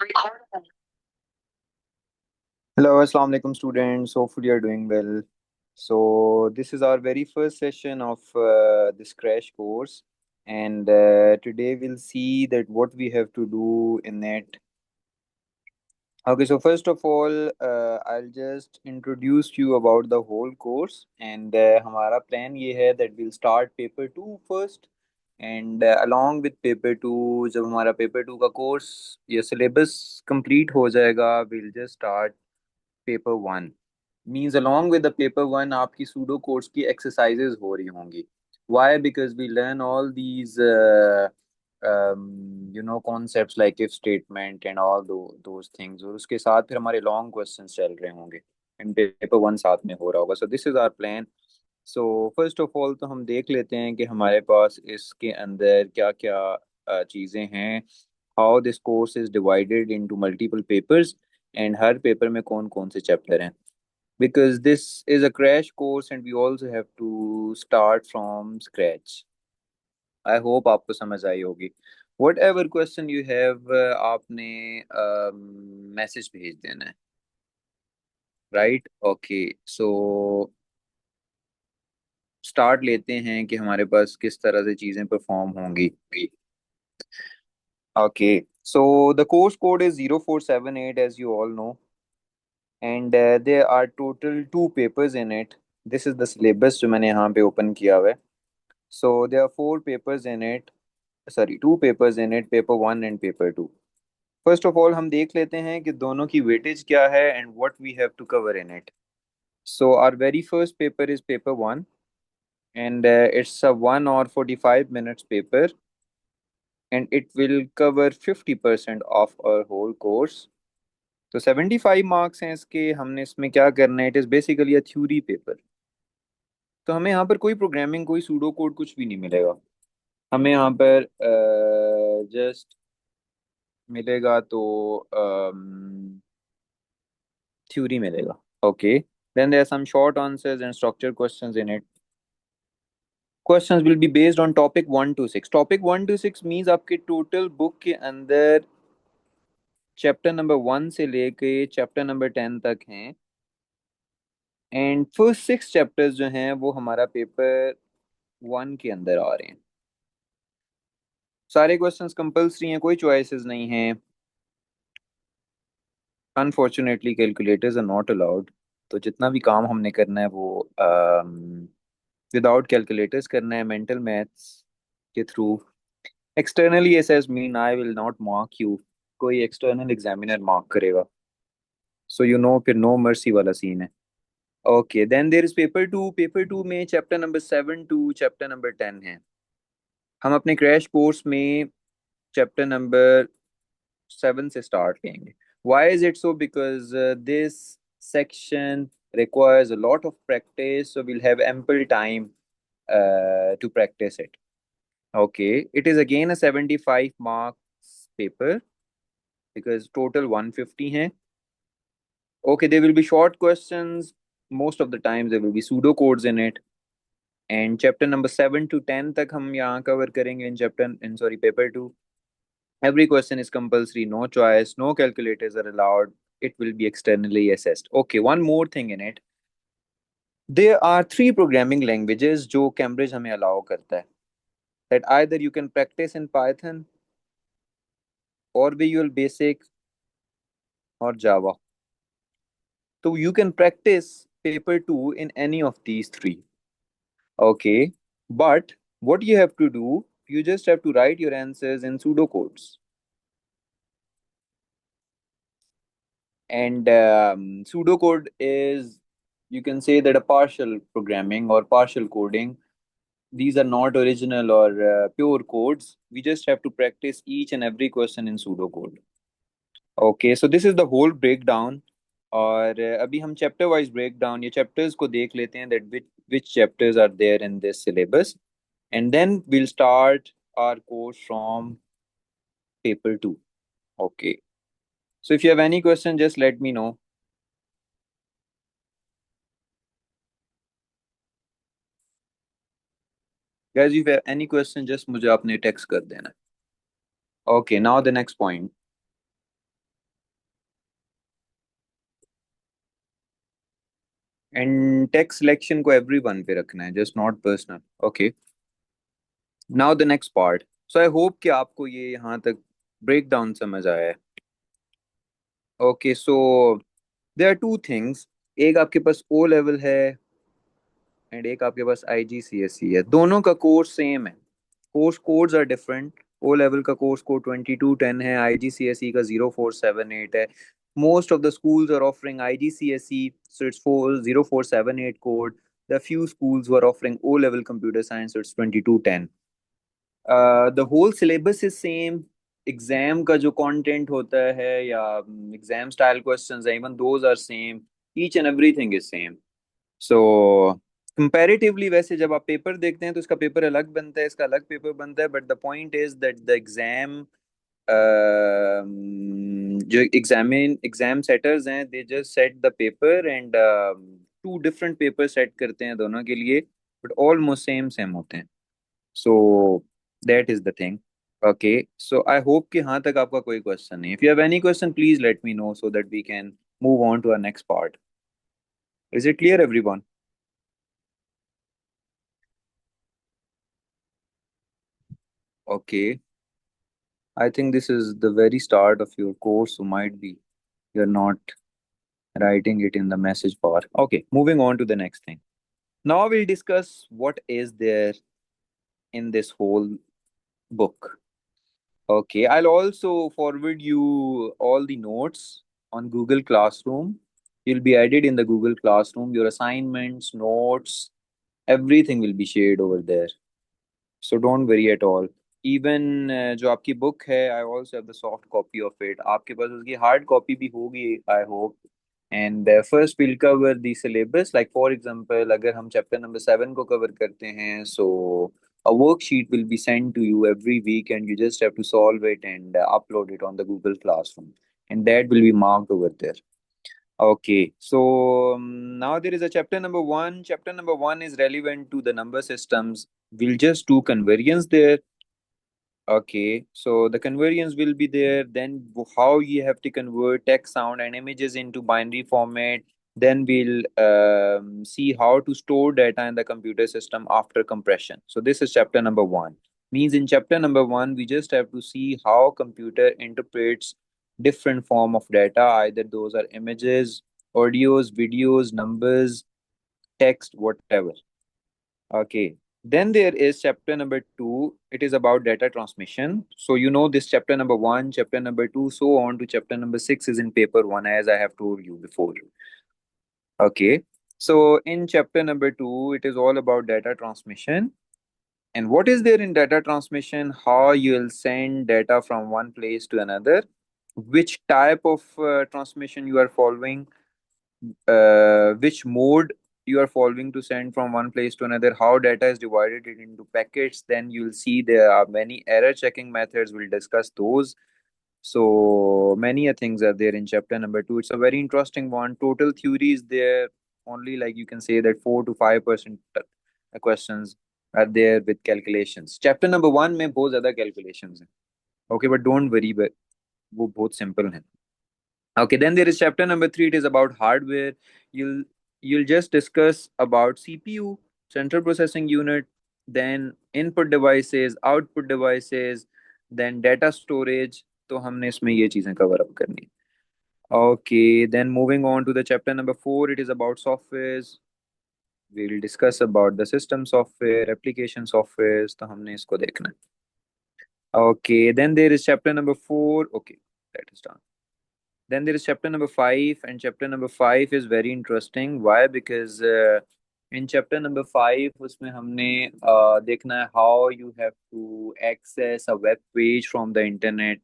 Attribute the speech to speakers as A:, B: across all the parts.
A: Hello, Assalamu alaikum students. Hopefully you're doing well. So this is our very first session of this crash course, and today we'll see that what we have to do in it. Okay, so first of all, I'll just introduce you about the whole course, and हमारा plan ये है that we'll start paper two first, and along with paper two, जब हमारा paper two का course या syllabus complete हो जाएगा, we'll just start paper one means along with the paper one आपकी सूडो कोर्स की एक्सरसाइजेज हो रही होंगी. Why? Because we learn all these concepts like if statement and all those things, और उसके साथ फिर हमारे लॉन्ग क्वेश्चंस चल रहे होंगे एंड पेपर वन साथ में हो रहा होगा. So this is our plan. So first of all तो हम देख लेते हैं कि हमारे पास इसके अंदर क्या क्या चीज़ें हैं. How this course is divided into multiple papers and her paper में कौन कौन से चैप्टर हैं. Because this is a crash course and we also have to start from scratch. I hope आपको समझ आई होगी. Whatever question you have, आपने message भेज देना है. Right, okay. सो स्टार्ट लेते हैं कि हमारे पास किस तरह से चीज़ें परफॉर्म होंगी. Okay, so the course code is 0478 as you all know, and there are total two papers in it. This is the syllabus जो मैंने यहाँ पे open किया हुआ है. So there are four papers in it. Sorry, two papers in it, paper one and paper two. First of all हम देख लेते हैं कि दोनों की weightage क्या है and what we have to cover in it. So our very first paper is paper one, and it's a 1 hour 45 minutes paper, and it will cover 50% of our whole course. तो 75 marks हैं इसके. हमने इसमें क्या करना है, it is basically a theory paper. तो हमें यहाँ पर कोई प्रोग्रामिंग, कोई सूडो कोड कुछ भी नहीं मिलेगा. हमें यहाँ पर जस्ट मिलेगा तो थ्योरी मिलेगा. Okay. Then there are some short answers and structure questions in it. Questions will be based on topic 1 to 6. Topic 1 to 6 means आपके टोटल बुक के अंदर चैप्टर नंबर 1 से लेके चैप्टर नंबर 10 तक हैं, एंड फर्स्ट 6 चैप्टर्स जो हैं वो हमारा पेपर वन के अंदर आ रहे हैं. सारे क्वेश्चंस कंपलसरी हैं, कोई चॉइसेस नहीं हैं. Unfortunately calculators are not allowed. तो जितना भी काम हमने करना है वो विदाउट कैलकुलेटर्स करना है, मेंटल मैथ्स के through. Externally assess mean I will not mark you. कोई एक्सटर्नल एग्जामिनर मार्क करेगा. सो यू नो फिर नो मर्सी वाला सीन है. Okay, then there is paper two. Paper two में chapter number 7 to chapter number 10 है. हम अपने crash course में चैप्टर नंबर 7 से स्टार्ट लेंगे. Why is it so? Because this section requires a lot of practice, so we'll have ample time to practice it. Okay, it is again a 75 marks paper because total 150 हैं. Okay, there will be short questions. Most of the times there will be pseudo codes in it. And chapter number 7 to 10 तक हम यहाँ cover करेंगे in sorry paper 2. Every question is compulsory, no choice, no calculators are allowed. It will be externally assessed. Okay, one more thing in it. There are three programming languages जो Cambridge हमें allow करता है. That either you can practice in Python or Visual Basic or Java. So you can practice paper 2 in any of these three. Okay, but what you have to do, you just have to write your answers in pseudocodes. And pseudocode is, you can say that a partial programming or partial coding. These are not original or pure codes. We just have to practice each and every question in pseudocode. Okay, so this is the whole breakdown. और अभी हम chapter wise break down या chapters को देख लेते हैं that which chapters are there in this syllabus, and then we'll start our course from paper 2. Okay, so if you have any question just let me know. Guys, if you have any question, just मुझे आपने text कर देना. Okay, now the next point. And text selection को everyone पे रखना है, just not personal. Okay, now the next part. So I hope कि आपको ये यहाँ तक ब्रेक डाउन समझ आया है। Okay, so there are two things. एक आपके पास ओ लेवल है एंड एक आपके पास IGCSE है। दोनों का कोर्स सेम है, course codes are different. O level का कोर्स कोड 2210 है, IGCSE का 0478 है। Most of the schools are offering IGCSE, so it's 0478 code. The few schools who are offering O level computer science, so it's 2210. The whole syllabus is same. Exam का जो content होता है या exam style questions है, even those are same. Each and everything is same. So comparatively वैसे जब आप paper देखते हैं तो इसका पेपर अलग बनता है, इसका अलग पेपर बनता है, but the point is that the exam, जो एग्जाम सेटर्स हैं, they just set the paper and two different paper set करते हैं दोनों के लिए, बट ऑलमोस्ट सेम सेम होते हैं। So that is the thing. Okay, so I hope कि हाँ तक आपका कोई क्वेश्चन नहीं। If you have any question please let me know so that we can move on to our next part. Is it clear everyone? Okay, I think this is the very start of your course, so might be you're not writing it in the message bar. Okay, moving on to the next thing. Now we'll discuss what is there in this whole book. Okay, I'll also forward you all the notes on Google Classroom. You'll be added in the Google Classroom. Your assignments, notes, everything will be shared over there. So don't worry at all. Even जो आपकी book है, I also have the soft copy of it. आपके पास उसकी hard copy भी होगी, I hope. And first will cover the syllabus, like for example अगर हम chapter number 7 को कवर करते हैं, सो a worksheet will be sent to you every week and you just have to solve it and upload it on the Google Classroom, and that will be marked over there. Okay, so now there is a chapter number 1. Chapter number 1 is relevant to the number systems. We'll just do conversions there. Okay, so the conversions will be there. Then how you have to convert text, sound, and images into binary format. Then we'll see how to store data in the computer system after compression. So this is chapter number 1. Means in chapter number 1, we just have to see how computer interprets different form of data. Either those are images, audios, videos, numbers, text, whatever. Okay. Then there is chapter number 2. It is about data transmission. So you know this chapter number 1, chapter number 2, so on to chapter number 6 is in paper 1, as I have told you before. Okay. So in chapter number 2, it is all about data transmission. And what is there in data transmission? How you'll send data from one place to another, which type of transmission you are following, which mode you are following to send from one place to another, how data is divided it into packets. Then you'll see there are many error checking methods. We'll discuss those. So many things are there in chapter number 2. It's a very interesting one. Total theory is there. Only like you can say that 4 to 5% questions are there with calculations. Chapter number 1 में बहुत ज़्यादा calculations हैं. Okay, but don't worry, but वो बहुत simple हैं. Okay, then there is chapter number 3. It is about hardware. You'll you'll just discuss about CPU, central processing unit, then input devices, output devices, then data storage. तो हमने इसमें ये चीजें cover up करनी. Okay, then moving on to the chapter number 4. It is about softwares. We'll discuss about the system software, application softwares. तो हमने इसको देखना है. Okay, then there is chapter number 4. Okay, that is done. Then there is chapter number 5, and chapter number 5 is very interesting. Why? Because in chapter number 5, उसमें हमने देखना है how you have to access a web page from the internet,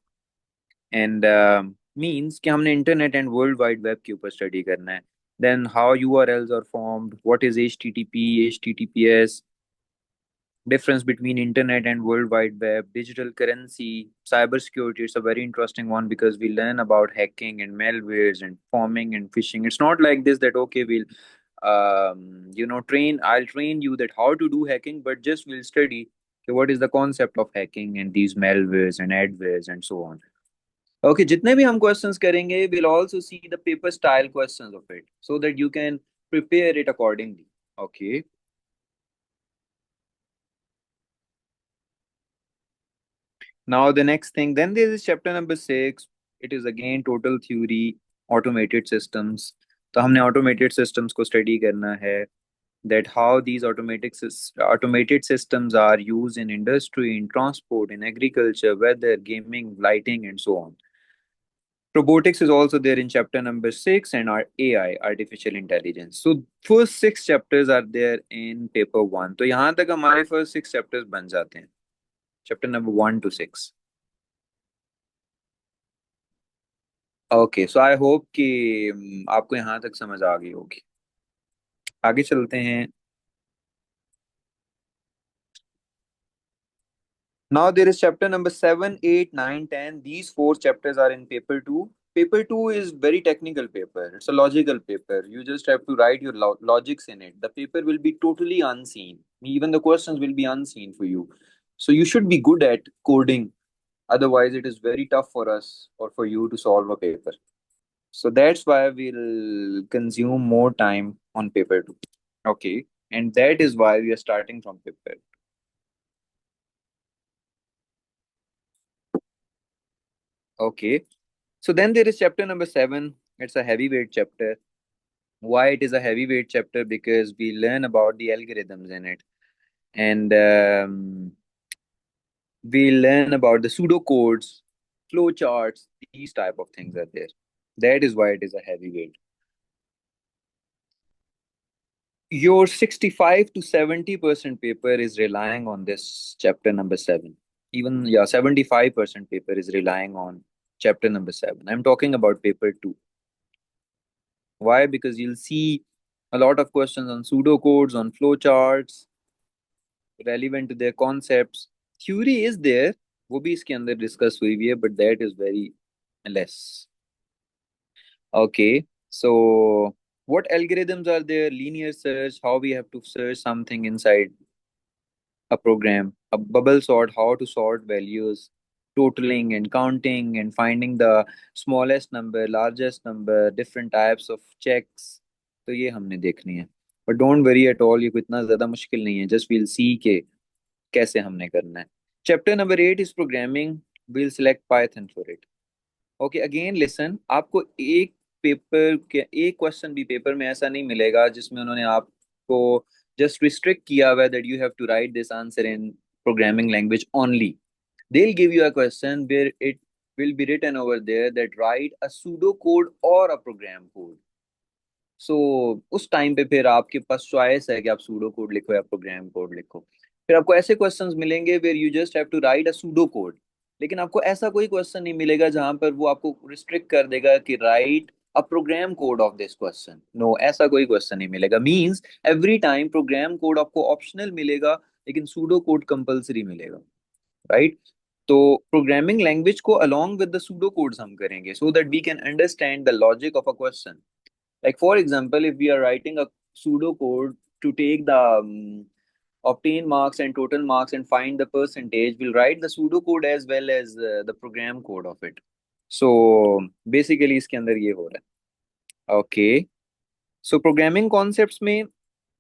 A: and means कि हमने internet and world wide web के ऊपर study करना है. Then how URLs are formed, what is HTTP, HTTPS, difference between internet and world wide web, digital currency, cybersecurity. It's a very interesting one because we learn about hacking and malwares and forming and phishing. It's not like this that okay, we'll I'll train you that how to do hacking, but just we'll study okay, what is the concept of hacking and these malwares and adwares and so on. Okay, जितने भी हम questions करेंगे, we'll also see the paper style questions of it so that you can prepare it accordingly. Okay. Now the next thing, then there is chapter number 6. It is again total theory, automated systems. तो हमने automated systems को study करना है, that how these automated systems are used in industry, in transport, in agriculture, weather, gaming, lighting, and so on. Robotics is also there in chapter number 6, and our AI, artificial intelligence. So first 6 chapters are there in paper 1. तो यहाँ तक हमारे first 6 chapters बन जाते हैं, chapter number 1 to 6. Okay, so I hope कि आपको यहाँ तक समझ आ गई होगी। आगे चलते हैं। Now there is chapter number 7, 8, 9, 10. These 4 chapters are in paper 2. Paper 2 is very technical paper. It's a logical paper. You just have to write your logics in it. The paper will be totally unseen. Even the questions will be unseen for you. So you should be good at coding. Otherwise, it is very tough for us or for you to solve a paper. So that's why we'll consume more time on paper 2. Okay. And that is why we are starting from paper. Okay. So then there is chapter number 7. It's a heavyweight chapter. Why it is a heavyweight chapter? Because we learn about the algorithms in it, and we learn about the pseudocodes, flowcharts. These type of things are there. That is why it is a heavyweight. Your 65 to 70% paper is relying on this chapter number 7. Even, yeah, 75% paper is relying on chapter number 7. I'm talking about paper 2. Why? Because you'll see a lot of questions on pseudocodes, on flowcharts, relevant to their concepts. Theory is there, वो भी इसके अंदर discuss हुई हुई है, but that is very less. Okay, so what algorithms are there? Linear search, how we have to search something inside a program, a bubble sort, how to sort values, totaling and counting and finding the smallest number, largest number, different types of checks. तो ये हमने देखनी है, but don't worry at all, ये कोई इतना ज़्यादा मुश्किल नहीं है, just we'll see के कैसे हमने करना है. Chapter number 8 is programming. We'll select Python for it. Okay, again listen, आपको एक क्वेश्चन भी पेपर में ऐसा नहीं मिलेगा जिसमें उन्होंने आपको just restrict किया हुआ है that you have to write this answer in programming language only. They'll give you a question where it will be written over there that write a pseudo code or a program code. सो उस time पे फिर आपके पास choice है कि आप pseudo code लिखो या program code लिखो. फिर आपको ऐसे क्वेश्चंस मिलेंगे where you just have to write a pseudo code. लेकिन आपको ऐसा कोई क्वेश्चन नहीं मिलेगा जहां पर वो आपको रिस्ट्रिक्ट कर देगा कि write a program code of this question. No, ऐसा कोई क्वेश्चन नहीं मिलेगा. Means every time program code आपको ऑप्शनल मिलेगा, लेकिन सूडो कोड कंपलसरी मिलेगा. राइट. तो प्रोग्रामिंग लैंग्वेज को along with the pseudo codes हम करेंगे so that we can understand the logic of a question. Like for example, if we are writing a pseudo code to take the obtain marks and total marks and find the percentage, we'll write the pseudo code as well as the program code of it. So basically इसके अंदर ये हो रहा है. Okay. So programming concepts में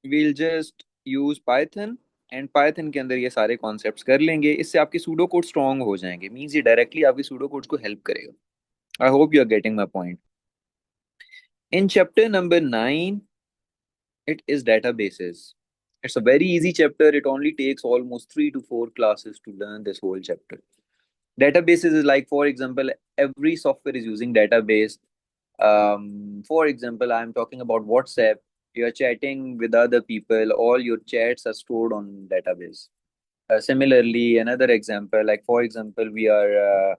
A: we'll just use Python, and Python के अंदर ये सारे concepts कर लेंगे. इससे आपके pseudo code strong हो जाएंगे. Means ये directly आपके pseudo codes को help करेगा. I hope you are getting my point. In chapter number 9, it is databases. It's a very easy chapter. It only takes almost 3 to 4 classes to learn this whole chapter. Databases is like, for example, every software is using database. For example, I'm talking about WhatsApp. You're chatting with other people. All your chats are stored on database. Similarly, another example, like for example, we are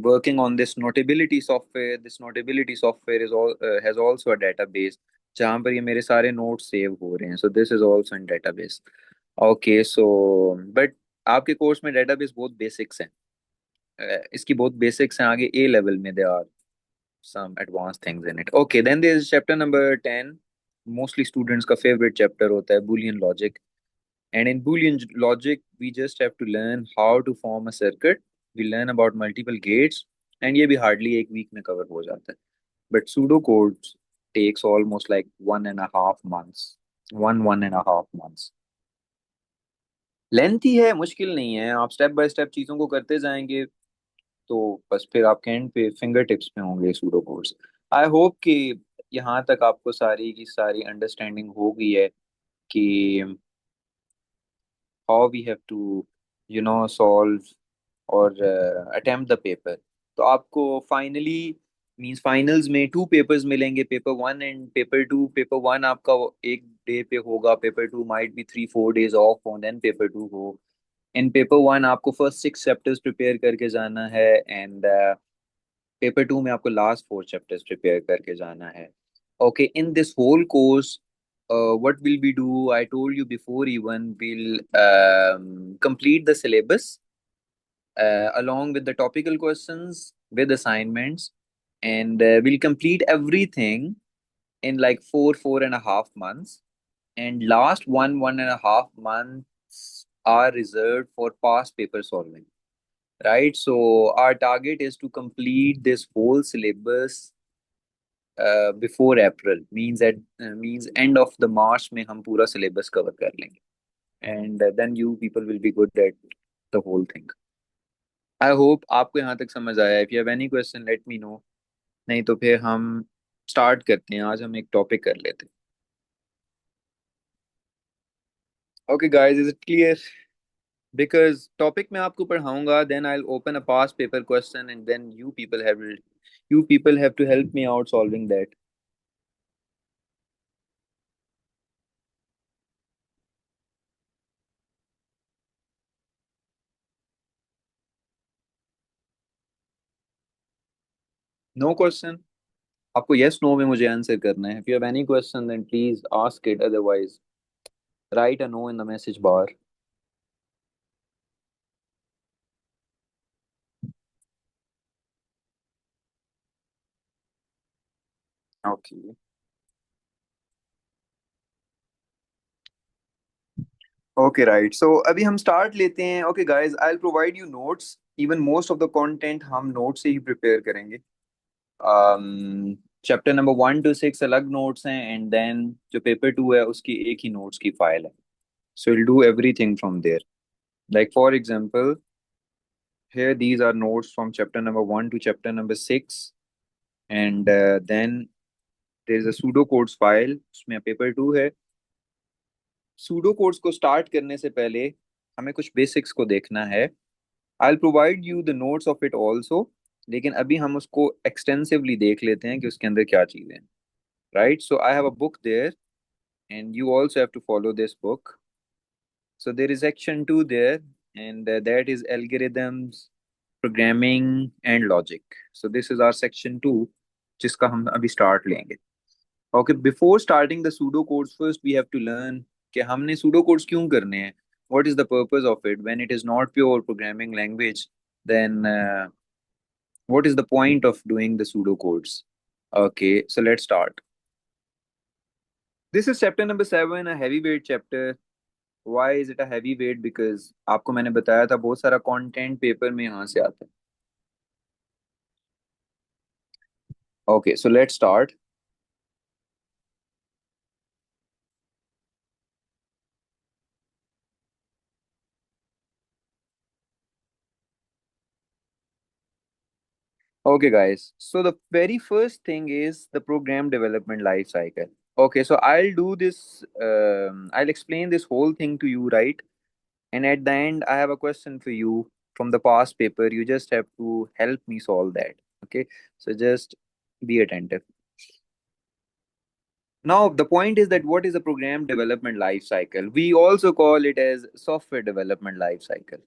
A: working on this notability software. This notability software is all has also a database जहाँ पर ये मेरे सारे notes save हो रहे हैं. So this is also in database. Okay, so but आपके course में डेटाबेस बहुत बेसिक्स हैं. इसकी बहुत बेसिक्स हैं. आगे ए लेवल में they are some advanced things in it. Okay, then there is chapter number 10. Mostly students का favorite chapter होता है Boolean logic. And in Boolean logic, we just have to learn how to form a circuit. We learn about multiple gates, and ये भी hardly एक week में cover हो जाता है. But pseudo codes takes almost like 1.5 months. 1.5 months length ही है, मुश्किल नहीं है। आप स्टेप बाय स्टेप चीज़ों को करते जाएंगे तो बस फिर आपके एंड पे फिंगर टिप्स पे होंगे सूडो कोड्स। आई होप कि यहाँ तक आपको सारी की सारी अंडरस्टैंडिंग हो गई है कि how we have to solve और अटेम्प्ट द पेपर। तो आपको फाइनली मींस फाइनल्स में 2 पेपर्स मिलेंगे, पेपर 1 एंड पेपर 2। पेपर 1 आपका एक डे पे होगा, paper 2 might be 3-4 days of हो, देन पेपर 2 हो। इन पेपर 1 आपको फर्स्ट 6 चैप्टर्स प्रिपेयर करके जाना है, एंड पेपर 2 में आपको लास्ट 4 चैप्टर्स प्रिपेयर करके जाना है। Okay, in this whole course what will we do? I told you before, even we'll complete the syllabus along with the topical questions with assignments, and we'll complete everything in like 4.5 months. And last 1.5 months are reserved for past paper solving, right? So our target is to complete this whole syllabus before April, means at means end of the March में हम पूरा syllabus cover कर लेंगे, and then you people will be good at the whole thing. I hope आपको यहाँ तक समझ आया। If you have any question let me no, नहीं तो फिर हम स्टार्ट करते हैं। आज हम एक टॉपिक कर लेते हैं। Okay guys, is it clear? Because topic मैं आपको पढ़ाऊंगा, then I will open a past paper question and then you people have to help me out solving that. No question? आपको यस नो में मुझे answer करना है। If you have any question then please ask it, otherwise write a no in the message bar. Okay. Okay right, so अभी हम start लेते हैं। Okay guys, I will provide you notes. Even most of the content हम note से ही prepare करेंगे। Chapter number 1 to 6 अलग notes हैं, and then जो पेपर 2 है उसकी एक ही नोट्स की फाइल है। So will do everything from there. Like for example, here these are notes from chapter number 1 to chapter number 6, and then there is a pseudo codes file, उसमें paper 2 है। Pseudo codes को start करने से पहले हमें कुछ basics को देखना है। I will provide you the notes of it also, लेकिन अभी हम उसको एक्सटेंसिवली देख लेते हैं कि उसके अंदर क्या चीज़ें हैं। Right, so I have a book there and you also have to follow this book. So there is section 2 there, and that is algorithms, programming and logic. So this is our section 2 जिसका हम अभी start लेंगे। Okay, before starting the pseudo codes, first we have to learn कि हमने pseudo codes क्यों करने हैं? What is the purpose of it? When it is not pure programming language, then what is the point of doing the pseudo codes? Okay, so let's start. This is chapter number 7, a heavyweight chapter. Why is it a heavy weight? Because आपको मैंने बताया था बहुत सारा content paper में यहाँ से आता है। Okay, so let's start. Okay, guys. So the very first thing is the program development life cycle. Okay, so I'll do this. I'll explain this whole thing to you, right? And at the end, I have a question for you from the past paper. You just have to help me solve that. Okay, so just be attentive. Now, the point is that what is a program development life cycle? We also call it as software development life cycle.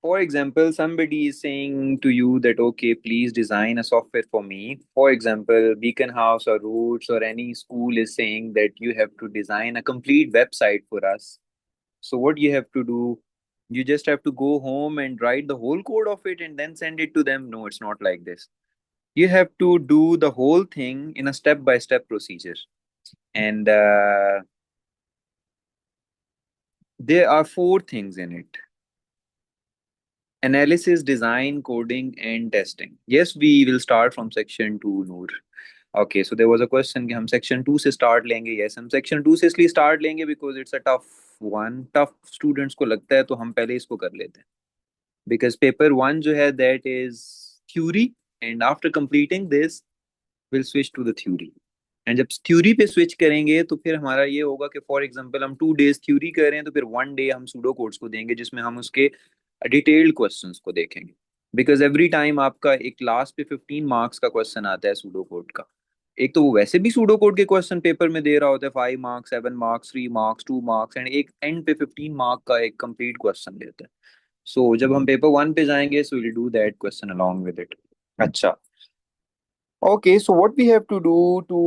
A: For example, somebody is saying to you that, okay, please design a software for me. For example, Beacon House or Roots or any school is saying that you have to design a complete website for us. So, what you have to do, you just have to go home and write the whole code of it and then send it to them. No, it's not like this. You have to do the whole thing in a step by step procedure. And there are 4 things in it. Analysis, design, coding, and testing. Yes, we will start from section 2, Noor. Okay, so there was a question कि हम section 2 से start लेंगे. Yes, हम section 2 से इसलिए start लेंगे because it's a tough one. Tough students को लगता है तो हम पहले इसको कर लेते हैं. Because paper 1 जो है that is theory, and after completing this we'll switch to the theory. And जब थ्योरी पे स्विच करेंगे तो फिर हमारा ये होगा कि फॉर एग्जांपल हम 2 days थ्योरी कर रहे हैं तो फिर 1 day हम सूडो कोड्स को देंगे जिसमें हम उसके डिटेल्ड क्वेश्चंस को देखेंगे. बिकॉज एवरी टाइम आपका एक लास्ट पे 15 मार्क्स का क्वेश्चन आता है सूडो कोड का. एक तो वो वैसे भी सूडो कोड के क्वेश्चन पेपर में दे रहा होता है 5 marks, 7 marks, 3 marks, 2 marks, and एक एंड पे 15 मार्क का एक कंप्लीट क्वेश्चन देता है. सो जब हम पेपर 1 पे जाएंगे सो will do that question along with it. अच्छा. Okay, so what we have to do to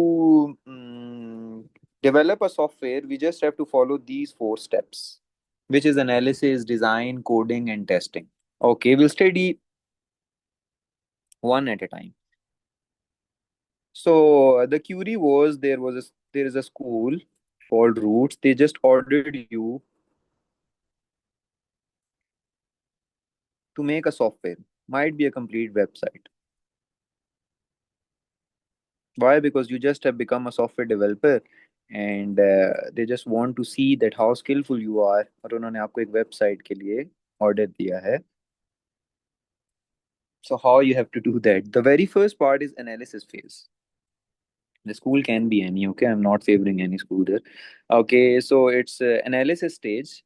A: develop a software, we just have to follow these 4 steps, which is analysis, design, coding, and testing. Okay, we'll study one at a time. So the query was there is a school called Roots. They just ordered you to make a software. Might be a complete website. Why? Because you just have become a software developer and they just want to see that how skillful you are. और उन्होंने आपको एक website के लिए order दिया है. So how you have to do that? The very first part is analysis phase. The school can be any. Okay, I'm not favoring any school there. Okay, so it's analysis stage.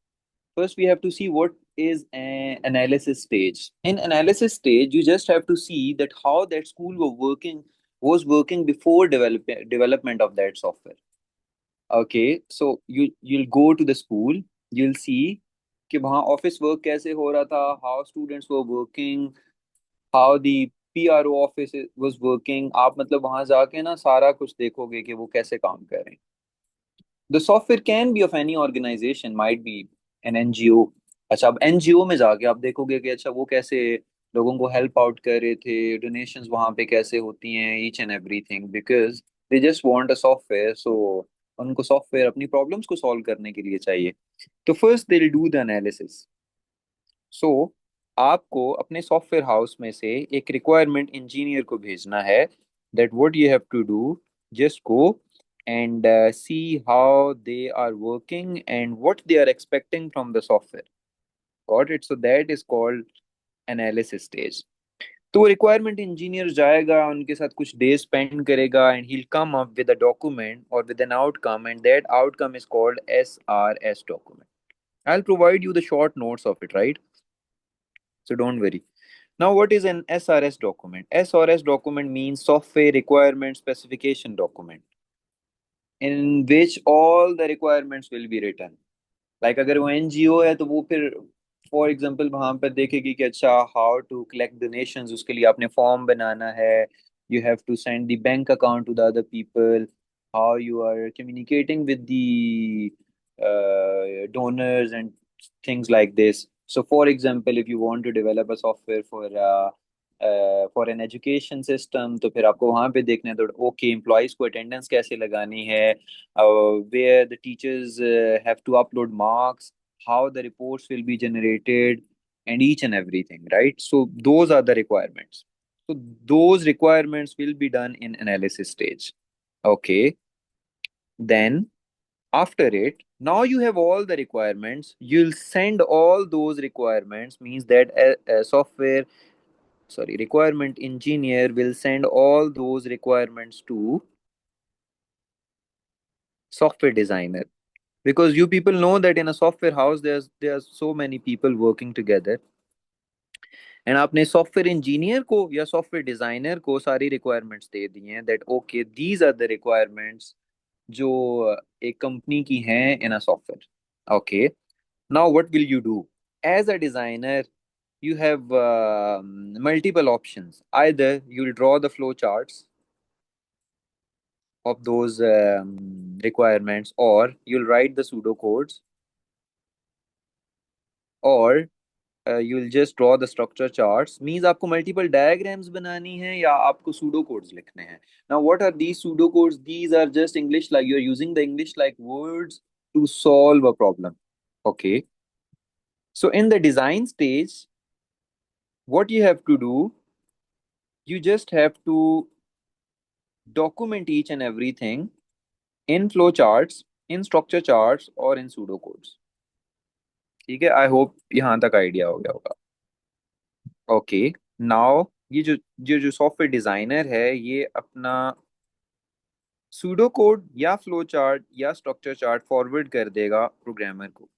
A: First, we have to see what is an analysis stage. In analysis stage, you just have to see that how that school was working before development of that software. Okay, so you'll go to the school, you'll see कि वहाँ office work कैसे हो रहा था, how students were working, how the PRO office was working. आप मतलब वहाँ जाके ना सारा कुछ देखोगे कि वो कैसे काम कर रहे हैं. The software can be of any organization, might be an NGO. अच्छा, अब एनजीओ में जाके आप देखोगे कि अच्छा वो कैसे लोगों को हेल्प आउट कर रहे थे, डोनेशंस वहाँ पे कैसे होती हैं, each and everything. Because they just want a software. So उनको सॉफ्टवेयर अपनी प्रॉब्लम्स को सॉल्व करने के लिए चाहिए. तो first they will do the analysis. So आपको अपने सॉफ्टवेयर हाउस में से एक रिक्वायरमेंट इंजीनियर को भेजना है. That what you have to do, just go and see how they are working and what they are expecting from the software. Got it? So that is called analysis stage. तो requirement engineer जाएगा, उनके साथ कुछ day spend करेगा and he'll come up with a document or with an outcome, and that outcome is called SRS document. I'll provide you the short notes of it, right? So don't worry. Now, what is an SRS document? SRS document means software requirement specification document, in which all the requirements will be written. Like अगर वो NGO है तो वो फिर for example वहां पर देखेगी कि अच्छा हाउ टू कलेक्ट डोनेशंस, उसके लिए आपने फॉर्म बनाना है. You have to send the bank account to the other people, how you are communicating with the donors and things like this. So for example, if you want to develop a software for an education system, तो फिर आपको वहां पे देखना है तो okay employees को attendance कैसे लगानी है, where the teachers have to upload marks, how the reports will be generated, and each and everything, right? So those are the requirements. So those requirements will be done in analysis stage. Okay. Then after it, now you have all the requirements. You'll send all those requirements, means that a software, sorry, requirement engineer will send all those requirements to software designer. Because you people know that in a software house there's so many people working together, and आपने software engineer को या software designer को सारी requirements दे दी हैं that okay these are the requirements जो एक कंपनी की हैं in a software. Okay, now what will you do as a designer? you have multiple options. Either you'll draw the flow charts of those requirements, or you'll write the pseudocodes, or you'll just draw the structure charts. Means आपको multiple diagrams बनानी है या आपको pseudocodes लिखने हैं. Now what are these pseudocodes? These are just English, like you're using the English like words to solve a problem. Okay, so in the design stage, What you have to do, you just have to document each and everything in flow charts, in structure charts और in pseudocodes. ठीक है, I hope यहाँ तक idea हो गया होगा. Okay. Now ये जो सॉफ्टवेयर डिजाइनर है, ये अपना सूडो कोड या फ्लो चार्ट या स्ट्रक्चर चार्ट फॉरवर्ड कर देगा प्रोग्रामर को.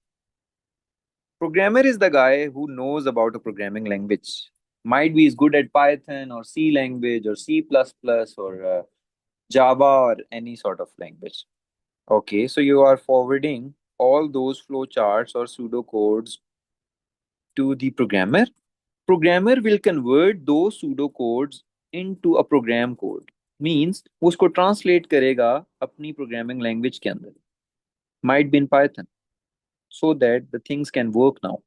A: Programmer is the guy who knows about a programming language. Might be is good at Python or C language or C++ or Java or any sort of language. Okay, so you are forwarding all those flowcharts or pseudocodes to the programmer. Programmer will convert those pseudocodes into a program code. Means वो उसको translate करेगा अपनी programming language के अंदर. Might be in Python, so that the things can work now.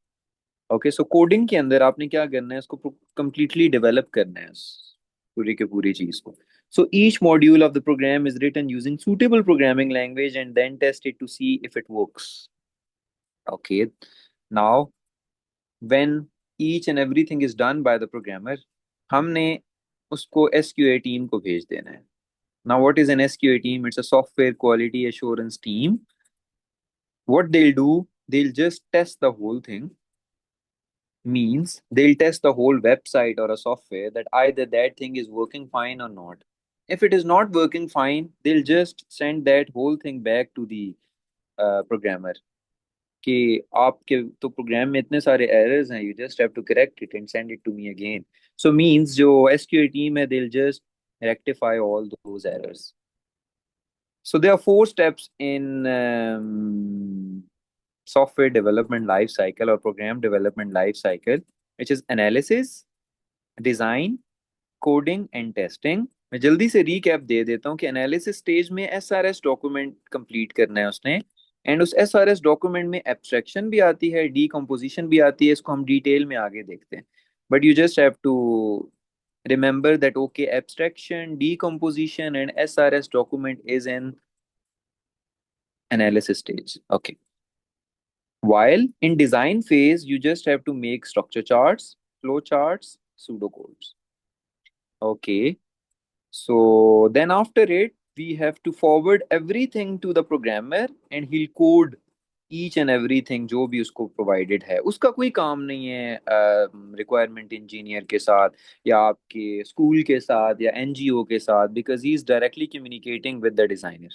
A: Okay, so coding के अंदर आपने क्या करना है, इसको कंप्लीटली डेवलप करना है पूरी के पूरी चीज को. So each module of the program is written using suitable programming language and then test it to see if it works. Okay, now when each and everything is done by the programmer, हमने उसको SQA team को भेज देना है. Now what is an SQA team? It's a software quality assurance team. What they'll do, they'll just test the whole thing. Means they'll test the whole website or a software that either that thing is working fine or not. If it is not working fine, they'll just send that whole thing back to the programmer कि आपके तो programme में इतने सारे errors हैं, you just have to correct it and send it to me again. So means जो SQL team है, they'll just rectify all those errors. So there are four steps in software development life cycle or program development life cycle, which is analysis, design, coding and testing. मैं जल्दी से recap दे देता हूँ कि analysis stage में SRS document complete करना है उसने. एंड उस एसआरएस डॉक्यूमेंट में एब्स्ट्रैक्शन भी आती है, डीकम्पोजिशन भी आती है. इसको हम डिटेल में आगे देखते हैं. But you just have to remember that okay, abstraction, decomposition and SRS document is an analysis stage. Okay, while in design phase you just have to make structure charts, flow charts, pseudocodes. Okay, so then after it, we have to forward everything to the programmer and he'll code each and everything जो भी उसको provided है. उसका कोई काम नहीं है requirement engineer के साथ या आपके school के साथ या NGO के साथ, because he is directly communicating with the designer.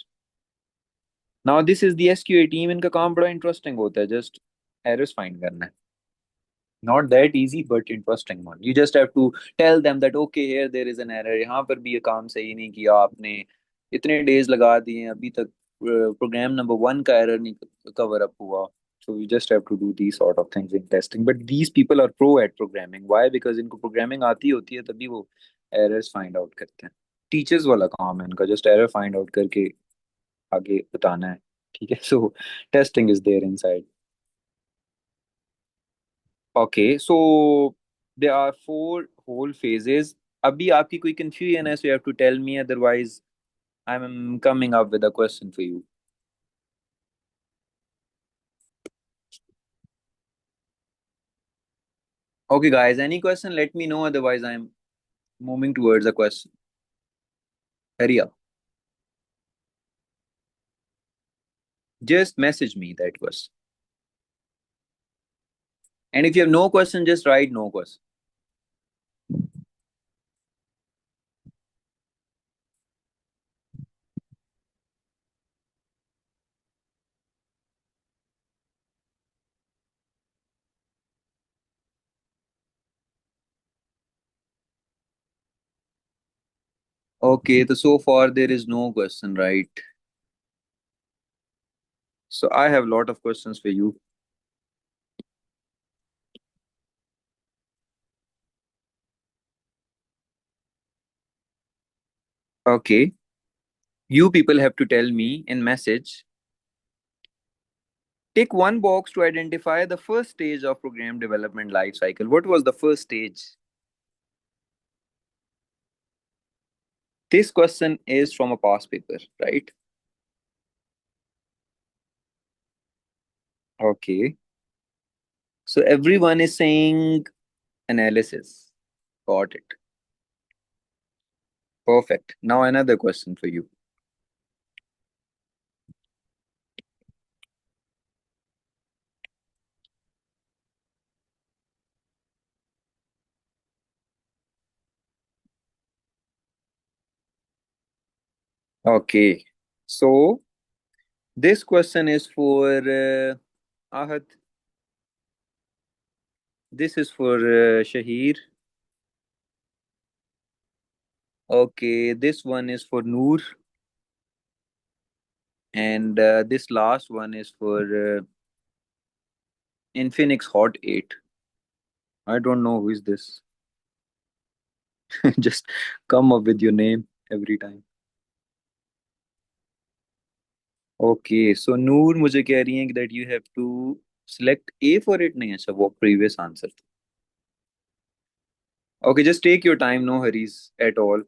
A: Now this is the SQA team. इनका काम बड़ा interesting होता है, just errors find करना है. Not that easy but interesting one. You just have to tell them that okay, here there is an error, यहाँ पर भी ये काम सही नहीं किया आपने, इतने डेज लगा दिए हैं, अभी तक प्रोग्राम नंबर 1 का एरर नहीं कवर अप हुआ. So you just have to do these sort of things in testing. But these people are pro at programming. Why? Because इनको programming आती होती है, तभी वो errors find out करते हैं. टीचर्स वाला काम है इनका, just error find out करके आगे बताना है. ठीक है, so testing is there inside. Okay, so there are four whole phases. अभी आपकी कोई confusion है, so you have to tell me, otherwise I'm coming up with a question for you. Okay, guys, any question? Let me know, otherwise I'm moving towards a question. Hurry up. Just message me that question. And if you have no question, just write no question. Okay, so far there is no question, right? So I have a lot of questions for you. Okay, you people have to tell me in message. Take one box to identify the first stage of program development life cycle. What was the first stage? This question is from a past paper, right? Okay. So everyone is saying Analysis. Got it. Perfect. Now another question for you. Okay. So this question is for Ahad. This is for Shahir. Okay. This one is for Noor. And this last one is for Infinix Hot 8. I don't know who is this. Just come up with your name every time. Okay, so Noor मुझे कह रही है that you have to select A for it. नहीं अच्छा वो previous answer था. Okay, just take your time, no hurries at all.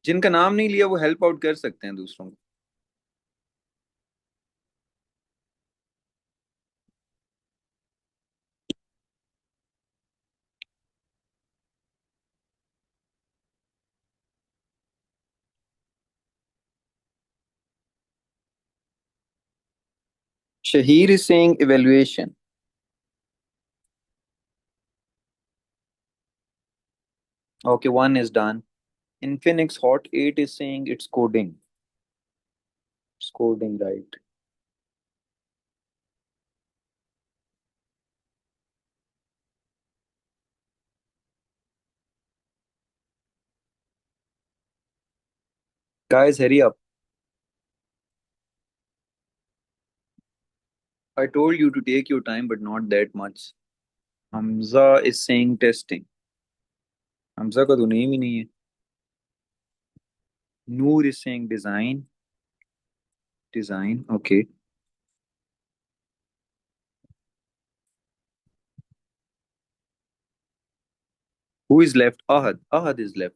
A: जिनका नाम नहीं लिया वो हेल्प आउट कर सकते हैं दूसरों को. Shahir is saying evaluation. Okay, one is done. Infinix Hot 8 is saying it's coding. It's coding, right? Guys, hurry up. I told you to take your time, but not that much. Hamza is saying testing. Hamza का तो name ही नहीं है. Noor is saying design. Design, okay. Who is left? Ahad. Ahad is left.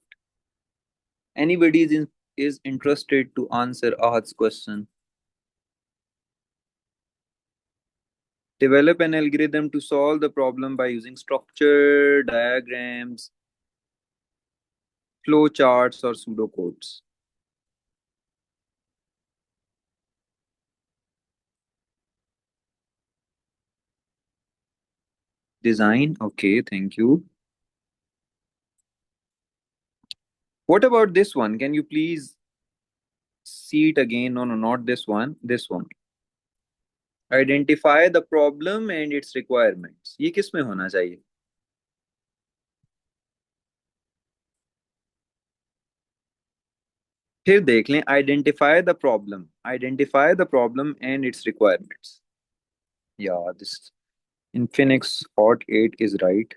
A: Anybody is interested to answer Ahad's question? Develop an algorithm to solve the problem by using structure, diagrams, flow charts, or pseudocodes. Design, okay, thank you. What about this one? Can you please see it again? No, no, not this one. This one. Identify the problem and its requirements. ये किस में होना चाहिए? फिर देख लें. Identify the problem. Identify the problem and its requirements. Yeah, this Infinix Hot 8 is right.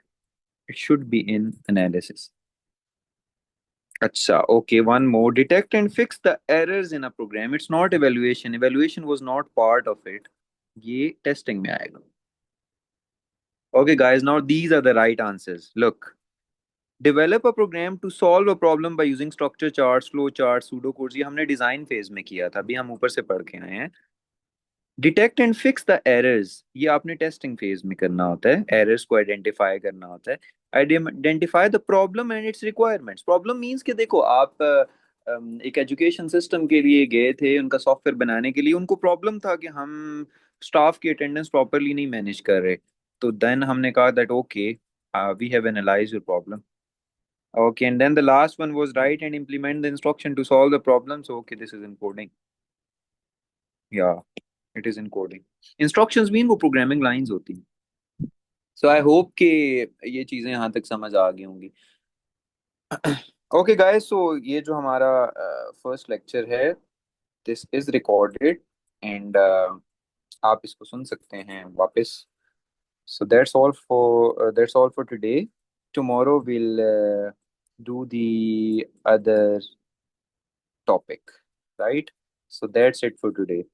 A: It should be in analysis. Acha, okay, one more. Detect and fix the errors in a program. It's not evaluation. Evaluation was not part of it. ये testing में आएगा. Okay, guys, now these are the right answers. Look, develop a program to solve a problem by using structure charts, flow charts, pseudocodes. ये हमने design phase में किया था. अभी हम ऊपर से पढ़ के आए हैं. Detect and fix the errors ये आपने टेस्टिंग फेज में करना होता है. एरर्स को आइडेंटिफाई करना होता है. Identify the problem and it's requirements. Problem means कि देखो आप एक एजुकेशन सिस्टम के लिए गए थे उनका सॉफ्टवेयर बनाने के लिए. उनको प्रॉब्लम था कि हम स्टाफ की अटेंडेंस प्रॉपरली नहीं मैनेज कर रहे. तो देन हमने कहा that okay we have analyze your problem. Okay, and then the last one was write and implement the instruction to solve the problem. So, okay, this is in coding. Yeah, it is in coding. Instructions mean वो programming lines होती हैं. So I hope कि ये चीज़ें यहाँ तक समझ आ गई होंगी. Okay guys, so ये जो हमारा first lecture है, this is recorded and आप इसको सुन सकते हैं वापस. So that's all for today. Tomorrow we'll do the other topic, right? So that's it for today.